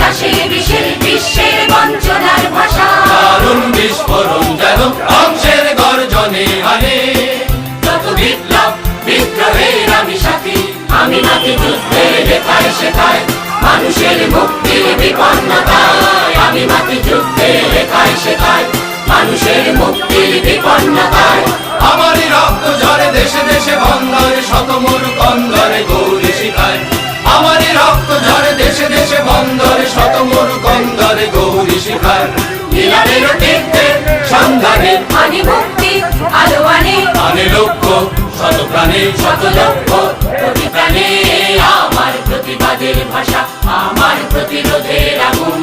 সন্ত্রাসী বিশ্বের বঞ্চনার ভাষা। দারুণ বিস্ফোরণ যেন ধ্বংসের গর্জনে হানে। যত বিপ্লব বিদ্রোহের আমি সাথী, আমি মাটি যুদ্ধের লেখায় শেখায় মানুষের মুক্তির বিপন্নতায়। আমি মাটি যুদ্ধের লেখায় শেখায় মানুষের মুক্তির বিপন্নতায়। আমারই রক্ত ঝরে দেশে দেশে বন্দরে শতমূল কন্দরে গৌরী শিখায়। আমারই রক্ত ঝরে দেশে দেশে বন্দরে শতমূল কন্দরে গৌরী শিখায়। মিলনের তীর্থের সন্ধানে আনি মুক্তি আলো আনে। আনে লক্ষ্য শত প্রাণে শত লক্ষ প্রতি প্রাণে আমার প্রতিবাদের ভাষা, আমার প্রতিরোধের আগুন।